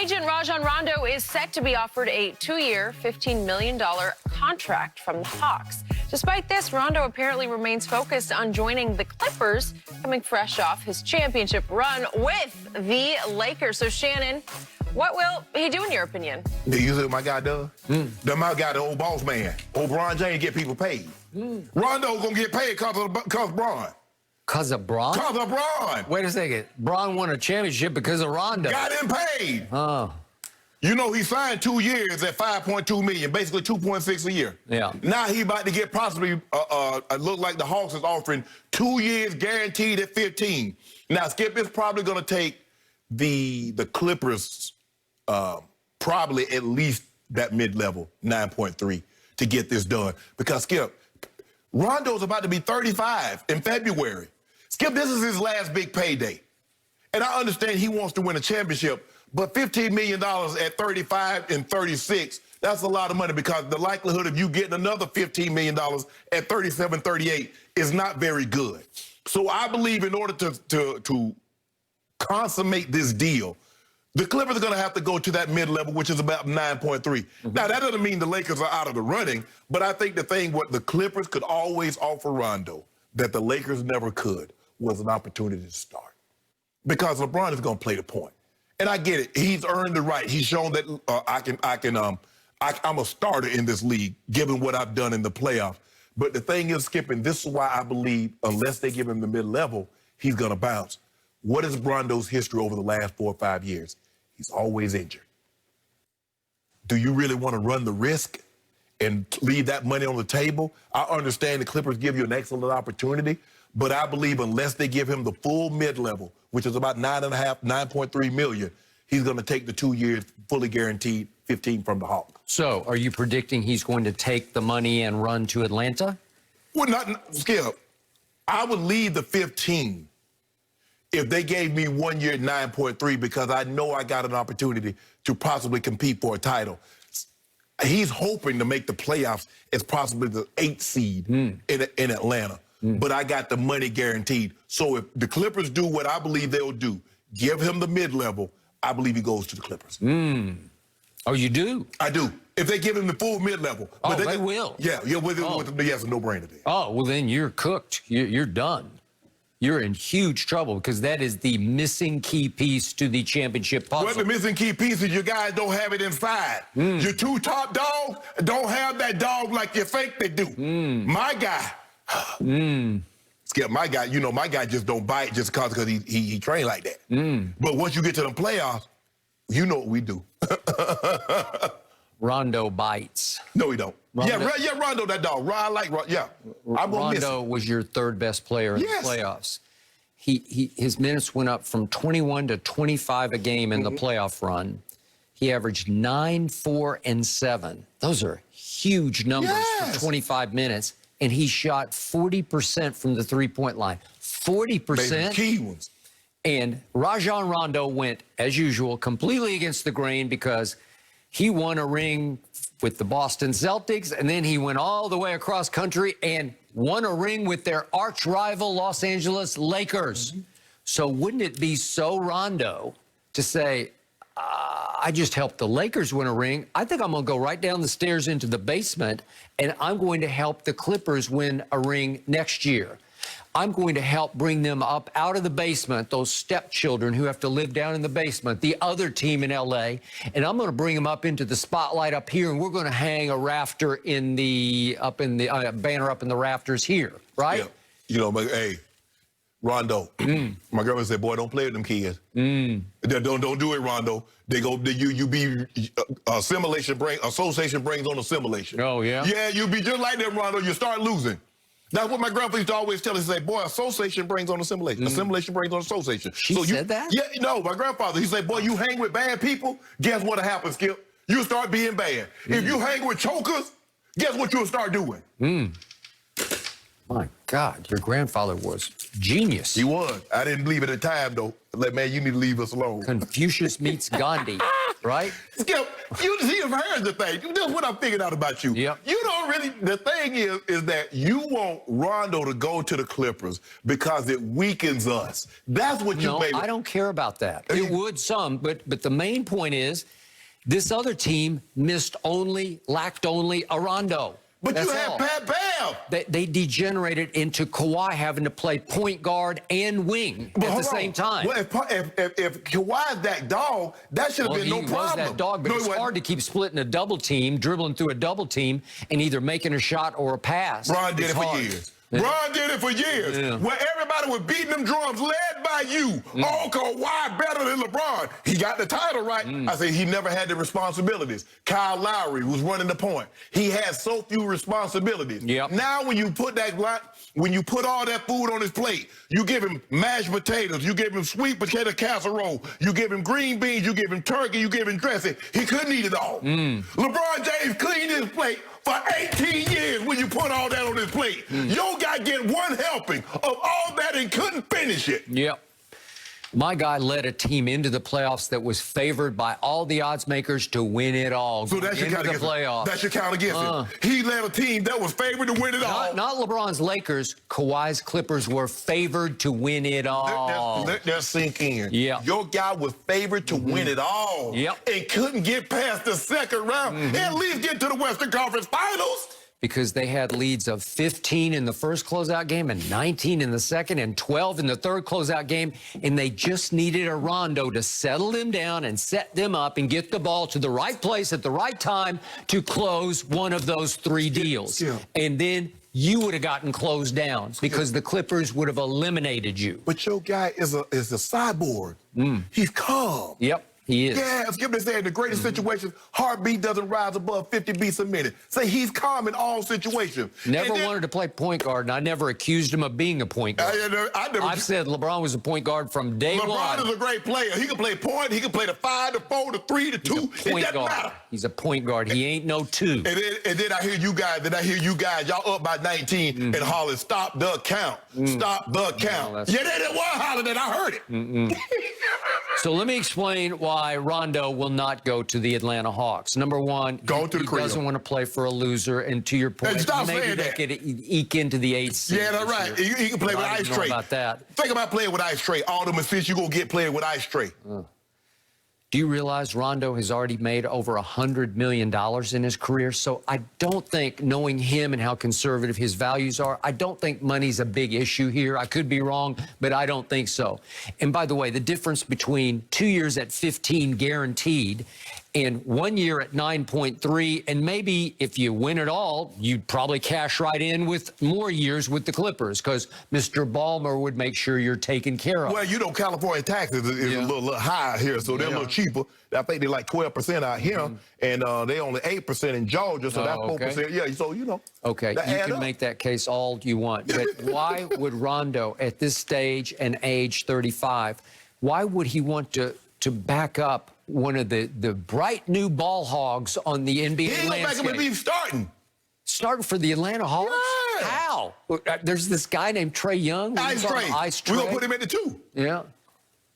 agent Rajon Rondo is set to be offered a 2-year, $15 million contract from the Hawks. Despite this, Rondo apparently remains focused on joining the Clippers, coming fresh off his championship run with the Lakers. So, Shannon, what will he do in your opinion? You see what my guy does? My guy, the old boss man. Old Bron James get people paid. Rondo gonna get paid because of Bron. Because of Bron? Because of Bron. Wait a second. Bron won a championship because of Rondo. Got him paid. Oh. You know, he signed 2 years at $5.2 million, basically 2.6 a year. Yeah. Now he about to get possibly, look like the Hawks is offering 2 years guaranteed at 15. Now, Skip, it's probably going to take the Clippers probably at least that mid-level, 9.3, to get this done. Because, Skip, Rondo's about to be 35 in February. Skip, this is his last big payday. And I understand he wants to win a championship, but $15 million at 35 and 36, that's a lot of money because the likelihood of you getting another $15 million at 37, 38 is not very good. So I believe in order to consummate this deal, the Clippers are going to have to go to that mid-level, which is about 9.3. Now, that doesn't mean the Lakers are out of the running, but I think the thing what the Clippers could always offer Rondo that the Lakers never could was an opportunity to start. Because LeBron is going to play the point. And I get it. He's earned the right. He's shown that I'm a starter in this league, given what I've done in the playoffs. But the thing is, Skipping, this is why I believe unless they give him the mid-level, he's going to bounce. What is Rondo's history over the last 4 or 5 years? He's always injured. Do you really want to run the risk and leave that money on the table? I understand the Clippers give you an excellent opportunity, but I believe unless they give him the full mid-level, which is about 9.3 million, he's going to take the 2 years fully guaranteed 15 from the Hawks. So, are you predicting he's going to take the money and run to Atlanta? Well, not Skip. I would leave the 15 if they gave me 1 year at 9.3 because I know I got an opportunity to possibly compete for a title. He's hoping to make the playoffs as possibly the 8th seed in Atlanta. But I got the money guaranteed. So if the Clippers do what I believe they'll do, give him the mid-level, I believe he goes to the Clippers. Oh, you do? I do. If they give him the full mid-level. Oh, they will. Yeah, with yes, a no-brainer there. Oh, well, then you're cooked. You're done. You're in huge trouble because that is the missing key piece to the championship puzzle. Well, the missing key piece is you guys don't have it inside. Your two top dogs don't have that dog like you think they do. My guy. Skip, my guy, you know, my guy just don't bite just because he trained like that. But once you get to the playoffs, you know what we do. Rondo bites. No, he don't. Rondo, Rondo, that dog. I like Rondo. Yeah. Rondo was your third best player in the playoffs. His minutes went up from 21 to 25 a game in the playoff run. He averaged 9, 4, and 7. Those are huge numbers for 25 minutes. And he shot 40% from the three-point line. 40%. Key ones. And Rajon Rondo went, as usual, completely against the grain because he won a ring with the Boston Celtics, and then he went all the way across country and won a ring with their arch rival Los Angeles Lakers. So wouldn't it be so Rondo to say, I just helped the Lakers win a ring. I think I'm going to go right down the stairs into the basement, and I'm going to help the Clippers win a ring next year. I'm going to help bring them up out of the basement, those stepchildren who have to live down in the basement, the other team in L.A., and I'm going to bring them up into the spotlight up here, and we're going to hang a rafter in the, banner up in the rafters here, right? Yeah. You know, hey, Rondo, my girlfriend said, boy, don't play with them kids. Don't do it, Rondo. You be association brings on assimilation. Oh, yeah? Yeah, you be just like them, Rondo. You start losing. That's what my grandpa used to always tell us. He said, boy, association brings on assimilation. Assimilation brings on association. She said that? Yeah, no, my grandfather, he said, boy, you hang with bad people, guess what'll happen, Skip? You start being bad. If you hang with chokers, guess what you'll start doing? My God, your grandfather was genius. He was. I didn't believe it at the time, though. Like, man, you need to leave us alone. Confucius meets Gandhi, right? Skip, here's the thing. This is what I figured out about you. Yep. You don't the thing is that you want Rondo to go to the Clippers because it weakens us. That's what you made. No, I don't care about that. It would some, but the main point is this other team lacked only a Rondo. But That's you had all. Pat Bev. They degenerated into Kawhi having to play point guard and wing at the same time. Well, if Kawhi's that dog, that should have been no problem. He was that dog, but it's hard to keep splitting a double team, dribbling through a double team, and either making a shot or a pass. Bron did it for years. Bron did it for years. Yeah. Where everybody was beating them drums led by you. Oh, Kawhi better than LeBron. He got the title right. I said he never had the responsibilities. Kyle Lowry was running the point. He had so few responsibilities. Yep. Now when you put all that food on his plate, you give him mashed potatoes, you give him sweet potato casserole, you give him green beans, you give him turkey, you give him dressing. He couldn't eat it all. LeBron James cleaned his plate for 18 years when you put all that on his plate. Your guy get one helping of all that and couldn't finish it. Yep. My guy led a team into the playoffs that was favored by all the odds makers to win it all. So that should count against playoffs. That should count against him. He led a team that was favored to win it all. Not LeBron's Lakers. Kawhi's Clippers were favored to win it all. Let that sink in. Yeah. Your guy was favored to win it all. Yep. And couldn't get past the second round. At least get to the Western Conference Finals. Because they had leads of 15 in the first closeout game and 19 in the second and 12 in the third closeout game, and they just needed a Rondo to settle them down and set them up and get the ball to the right place at the right time to close one of those three deals. Yeah. And then you would have gotten closed down because the Clippers would have eliminated you. But your guy is a cyborg. He's calm. Yep. He is. Yeah, Skip this said in the greatest situations, heartbeat doesn't rise above 50 beats a minute. Say he's calm in all situations. Never wanted to play point guard, and I never accused him of being a point guard. I've said LeBron was a point guard from day one. LeBron is a great player. He can play point. He can play the 5, the 4, the 3, the 2. It doesn't matter. He's a point guard. He ain't no 2. And then I hear you guys, y'all up by 19 and hollering, stop the count. Stop the count. Yeah, they were hollering and I heard it. So let me explain why Rondo will not go to the Atlanta Hawks. Number one, he doesn't want to play for a loser. And to your point, maybe they could eke into the 8th seed. Yeah, that's right. He can play with Ice Tray. About that. Think about playing with Ice Tray. All them assists you going to get playing with Ice Tray. Do you realize Rondo has already made over $100 million in his career? So I don't think, knowing him and how conservative his values are, I don't think money's a big issue here. I could be wrong, but I don't think so. And by the way, the difference between 2 years at 15 guaranteed and 1 year at 9.3, and maybe if you win it all, you'd probably cash right in with more years with the Clippers because Mr. Ballmer would make sure you're taken care of. Well, you know, California taxes is a little high here, so they're a little cheaper. I think they're like 12% out here, and they only 8% in Georgia, so that's 4%. Yeah, so, you know. Okay, you can make that case all you want, but why would Rondo at this stage and age 35, why would he want to back up one of the bright new ball hogs on the NBA landscape? He ain't gonna back him if he's starting. Starting for the Atlanta Hawks? Yeah. How? There's this guy named Trae Young. Ice Tray. We're going to put him at the 2. Yeah.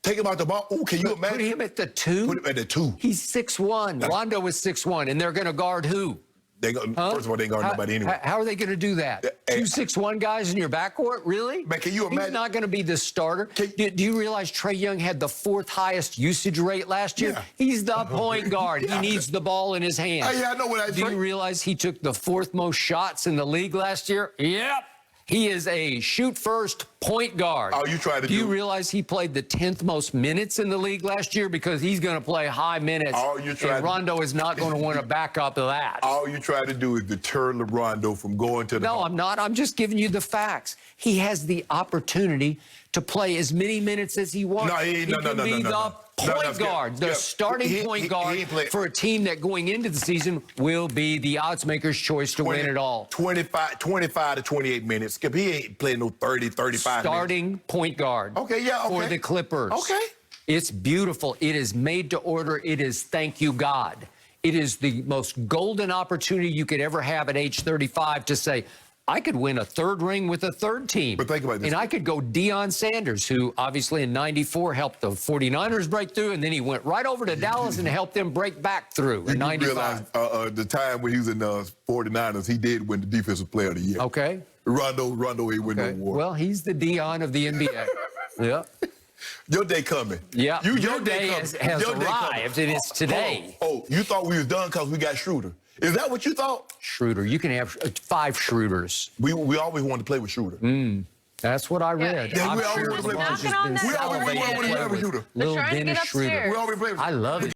Take him out the ball. Oh, can you imagine? Put him at the 2? Put him at the 2. He's 6'1". Rondo is 6'1", and they're going to guard who? First of all, they ain't guard nobody anyway. How are they going to do that? 2 6'1" guys in your backcourt? Really? Man, can you imagine? He's not going to be the starter. Do you realize Trae Young had the 4th highest usage rate last year? Yeah. He's the point guard. He needs the ball in his hands. Yeah, I know what I Do you realize he took the 4th most shots in the league last year? Yep. He is a shoot-first point guard. Oh, you tried to do you realize he played the 10th most minutes in the league last year? Because he's going to play high minutes. And Rondo is not going to want to back up that. All you try to do is deter Rondo from going to the No, I'm not. I'm just giving you the facts. He has the opportunity to play as many minutes as he wants. No, he can be the point guard, the starting point guard for a team that going into the season will be the odds maker's choice to win it all. 25 to 28 minutes. Skip, he ain't playing no 30, 35 starting minutes. Point guard. For the Clippers. Okay. It's beautiful. It is made to order. It is thank you, God. It is the most golden opportunity you could ever have at age 35 to say, I could win a third ring with a third team. But think about this. And I could go Deion Sanders, who obviously in 94 helped the 49ers break through, and then he went right over to Dallas and helped them break back through in 95. Realize the time when he was in the 49ers, he did win the Defensive Player of the Year. Okay. Rondo ain't win no award. Well, he's the Deion of the NBA. Yeah. Your day coming. Yeah. Your day coming. has Your day arrived. coming. It is today. Oh, you thought we was done because we got Schroeder. Is that what you thought? Schroeder. You can have 5 Schroeders. We always wanted to play with Schroeder. That's what I read. Yeah, we I'm always sure wanted to play with Lamar Schroeder. has been We always salivating wanted to play with Schroeder. Little trying to get Dennis Schroeder. upstairs. We always play with I love it.